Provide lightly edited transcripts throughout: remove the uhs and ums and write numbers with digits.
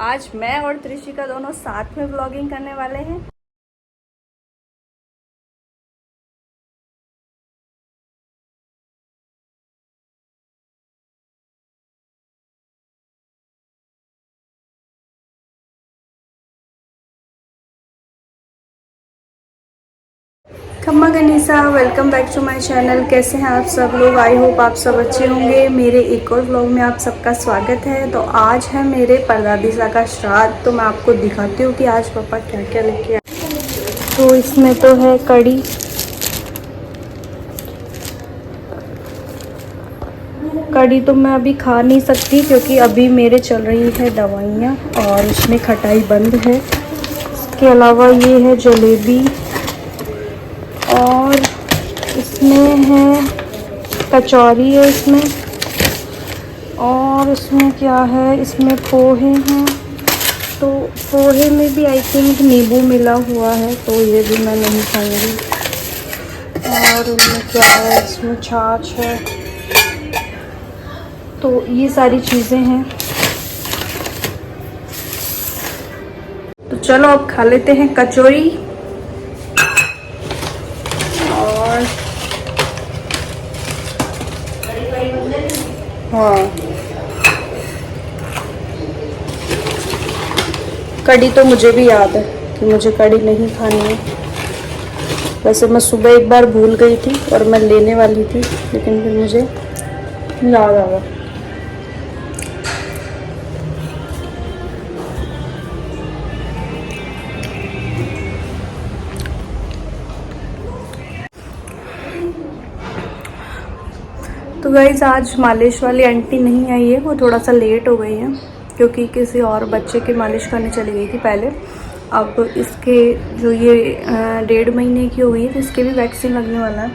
आज मैं और त्रिशिका दोनों साथ में व्लॉगिंग करने वाले हैं। खम्मा गनीसा, welcome back to my channel. कैसे हैं आप सब लोग? आई होप आप सब अच्छे होंगे। मेरे एक और व्लॉग में आप सबका स्वागत है। तो आज है मेरे परदादीसा का श्राद्ध, तो मैं आपको दिखाती हूँ कि आज पापा क्या क्या लेके आए। तो इसमें तो है कड़ी, कड़ी तो मैं अभी खा नहीं सकती क्योंकि अभी मेरे चल रही है दवाइयाँ और उसमें खटाई बंद है। इसके अलावा ये है जलेबी और इसमें है कचौरी है इसमें, और इसमें क्या है, इसमें पोहे हैं। तो पोहे में भी आई थिंक नींबू मिला हुआ है, तो ये भी मैं नहीं खाऊंगी। और इनमें क्या है, इसमें छाछ है। तो ये सारी चीज़ें हैं। तो चलो अब खा लेते हैं कचौरी। और हाँ, कड़ी तो मुझे भी याद है कि मुझे कड़ी नहीं खानी है। वैसे मैं सुबह एक बार भूल गई थी और मैं लेने वाली थी, लेकिन फिर मुझे याद आ गया। तो गाइस, आज मालिश वाली आंटी नहीं आई है, वो थोड़ा सा लेट हो गई है क्योंकि किसी और बच्चे की मालिश करने चली गई थी पहले। अब इसके जो ये 1.5 महीने की हो गई है, तो इसके भी वैक्सीन लगने वाला है।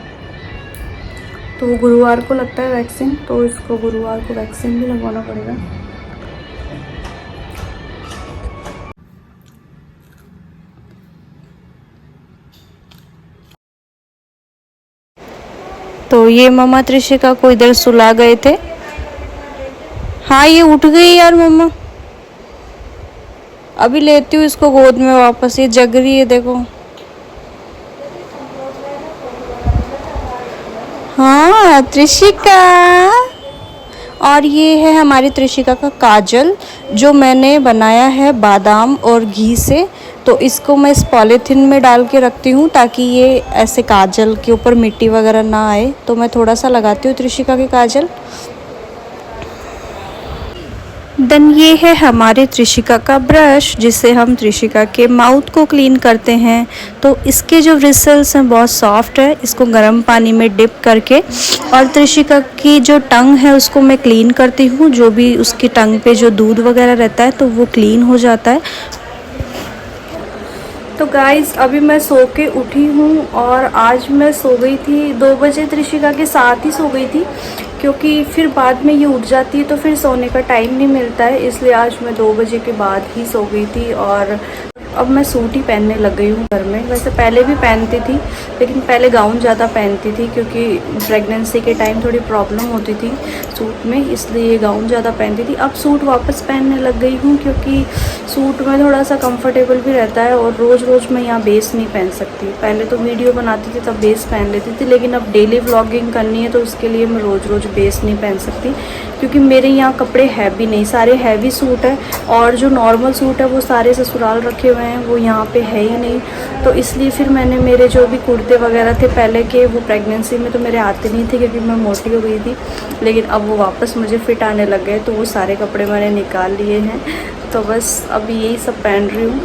तो वो गुरुवार को लगता है वैक्सीन, तो इसको गुरुवार को वैक्सीन भी लगवाना पड़ेगा। तो ये मम्मा त्रिशिका को इधर सुला गए थे। हाँ, ये उठ गई यार मम्मा। अभी लेती हूँ इसको गोद में वापस, ये जग रही है देखो। हाँ त्रिशिका। और ये है हमारी त्रिशिका का काजल, जो मैंने बनाया है बादाम और घी से। तो इसको मैं इस पॉलीथीन में डाल के रखती हूँ ताकि ये ऐसे काजल के ऊपर मिट्टी वगैरह ना आए। तो मैं थोड़ा सा लगाती हूँ त्रिशिका के काजल। देन ये है हमारे त्रिशिका का ब्रश, जिससे हम त्रिशिका के माउथ को क्लीन करते हैं। तो इसके जो ब्रिसल्स हैं बहुत सॉफ्ट है। इसको गर्म पानी में डिप करके और त्रिशिका की जो टंग है उसको मैं क्लीन करती हूँ। जो भी उसकी टंग पे जो दूध वगैरह रहता है तो वो क्लीन हो जाता है। तो गाइस, अभी मैं सो के उठी हूँ और आज मैं सो गई थी 2 बजे, त्रिशिका के साथ ही सो गई थी क्योंकि फिर बाद में ये उठ जाती है तो फिर सोने का टाइम नहीं मिलता है, इसलिए आज मैं 2 बजे के बाद ही सो गई थी। और अब मैं सूट ही पहनने लग गई हूँ घर में। वैसे पहले भी पहनती थी, लेकिन पहले गाउन ज़्यादा पहनती थी क्योंकि प्रेगनेंसी के टाइम थोड़ी प्रॉब्लम होती थी सूट में, इसलिए गाउन ज़्यादा पहनती थी। अब सूट वापस पहनने लग गई हूँ क्योंकि सूट में थोड़ा सा कंफर्टेबल भी रहता है और रोज़ रोज़ मैं यहाँ बेस नहीं पहन सकती। पहले तो वीडियो बनाती थी तब बेस पहन लेती थी, लेकिन अब डेली व्लॉगिंग करनी है तो उसके लिए मैं रोज़ रोज़ बेस नहीं पहन सकती क्योंकि मेरे यहाँ कपड़े हैवी नहीं, सारे हैवी सूट है और जो नॉर्मल सूट है वो सारे ससुराल रखे हुए हैं, वो यहाँ पे है ही नहीं। तो इसलिए फिर मैंने मेरे जो भी कुर्ते वगैरह थे पहले के, वो प्रेगनेंसी में तो मेरे आते नहीं थे क्योंकि मैं मोटी हो गई थी, लेकिन अब वो वापस मुझे फिट आने लग गए, तो वो सारे कपड़े मैंने निकाल लिए हैं। तो बस अभी यही सब पहन रही हूँ।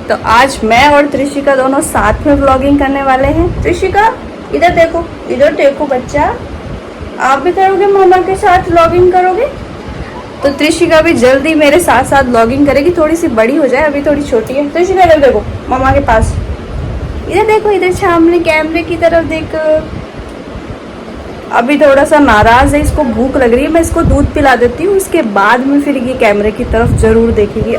तो आज मैं और त्रिशिका दोनों साथ में व्लॉगिंग करने वाले हैं। त्रिशिका इधर देखो, इधर देखो बच्चा, आप भी करोगे मामा के साथ व्लॉगिंग करोगे? तो त्रिशिका भी जल्दी मेरे साथ साथ व्लॉगिंग करेगी, थोड़ी सी बड़ी हो जाए, अभी थोड़ी छोटी है। त्रिशिका इधर देखो मामा के पास, इधर देखो, इधर सामने कैमरे की तरफ देखो। अभी थोड़ा सा नाराज है, इसको भूख लग रही है, मैं इसको दूध पिला देती हूँ, उसके बाद में फिर ये कैमरे की तरफ जरूर देखेगी।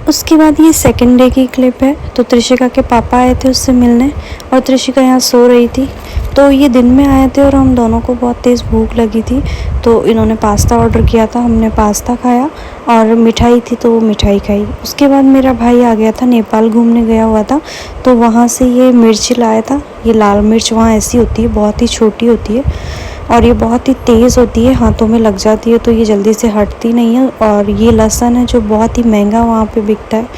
उसके बाद ये सेकंड डे की क्लिप है। तो त्रिशिका के पापा आए थे उससे मिलने और त्रिशिका यहाँ सो रही थी। तो ये दिन में आए थे और हम दोनों को बहुत तेज़ भूख लगी थी, तो इन्होंने पास्ता ऑर्डर किया था, हमने पास्ता खाया और मिठाई थी तो वो मिठाई खाई। उसके बाद मेरा भाई आ गया था, नेपाल घूमने गया हुआ था, तो वहाँ से ये मिर्च लाया था। ये लाल मिर्च वहाँ ऐसी होती है, बहुत ही छोटी होती है और ये बहुत ही तेज़ होती है, हाथों में लग जाती है तो ये जल्दी से हटती नहीं है। और ये लहसुन है जो बहुत ही महंगा वहाँ पे बिकता है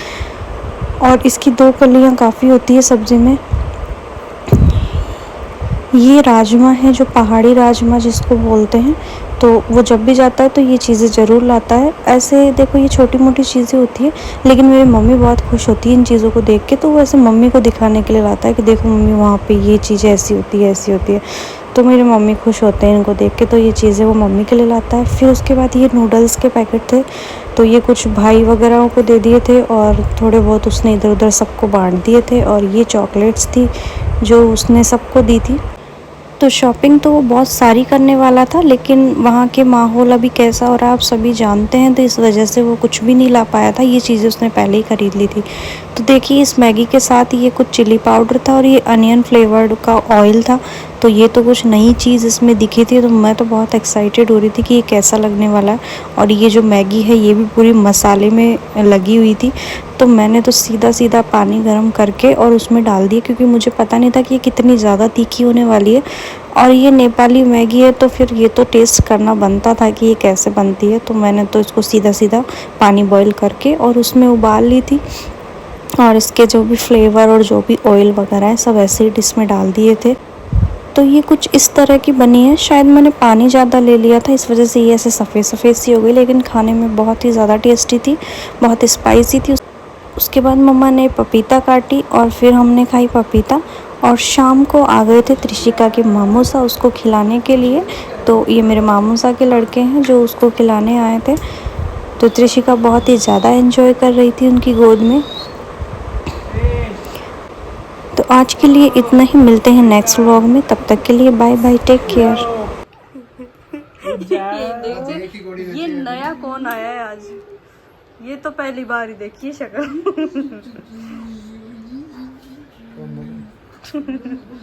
और इसकी 2 कलियाँ काफ़ी होती है सब्ज़ी में। ये राजमा है जो पहाड़ी राजमा जिसको बोलते हैं, तो वो जब भी जाता है तो ये चीज़ें ज़रूर लाता है। ऐसे देखो ये छोटी मोटी चीज़ें होती है, लेकिन मेरी मम्मी बहुत खुश होती है इन चीज़ों को देख के, तो वो ऐसे मम्मी को दिखाने के लिए लाता है कि देखो मम्मी वहाँ पे ये चीज़ें ऐसी होती है ऐसी होती है। तो मेरी मम्मी खुश होते हैं इनको देख के, तो ये चीज़ें वो मम्मी के लिए लाता है। फिर उसके बाद ये नूडल्स के पैकेट थे, तो ये कुछ भाई वगैरह को दे दिए थे और थोड़े बहुत उसने इधर उधर सबको बांट दिए थे। और ये चॉकलेट्स थी जो उसने सबको दी थी। तो शॉपिंग तो वो बहुत सारी करने वाला था, लेकिन वहाँ के माहौल अभी कैसा हो रहा है आप सभी जानते हैं, तो इस वजह से वो कुछ भी नहीं ला पाया था। ये चीज़ें उसने पहले ही ख़रीद ली थी। तो देखिए इस मैगी के साथ ये कुछ चिली पाउडर था और ये अनियन फ्लेवर्ड का ऑयल था। तो ये तो कुछ नई चीज़ इसमें दिखी थी, तो मैं तो बहुत एक्साइटेड हो रही थी कि ये कैसा लगने वाला है। और ये जो मैगी है ये भी पूरी मसाले में लगी हुई थी, तो मैंने तो सीधा सीधा पानी गर्म करके और उसमें डाल दिया, क्योंकि मुझे पता नहीं था कि ये कितनी ज़्यादा तीखी होने वाली है। और ये नेपाली मैगी है तो फिर ये तो टेस्ट करना बनता था कि ये कैसे बनती है, तो मैंने तो इसको सीधा सीधा पानी बॉईल करके और उसमें उबाल ली थी। और इसके जो भी फ्लेवर और जो भी ऑयल वगैरह है सब ऐसे ही डिश में डाल दिए थे। तो ये कुछ इस तरह की बनी है। शायद मैंने पानी ज़्यादा ले लिया था, इस वजह से ये ऐसे सफ़ेद सफ़ेद सी हो गई, लेकिन खाने में बहुत ही ज़्यादा टेस्टी थी, बहुत स्पाइसी थी। उसके बाद मम्मा ने पपीता काटी और फिर हमने खाई पपीता। और शाम को आ गए थे त्रिशिका के मामू सा उसको खिलाने के लिए। तो ये मेरे मामू सा के लड़के हैं जो उसको खिलाने आए थे। तो त्रिशिका बहुत ही ज़्यादा एंजॉय कर रही थी उनकी गोद में। तो आज के लिए इतना ही, मिलते हैं नेक्स्ट व्लॉग में, तब तक के लिए बाय बाय, टेक केयर। ये नया कौन आया है आज, ये तो पहली बार ही देखी शक्ल।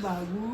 बाबू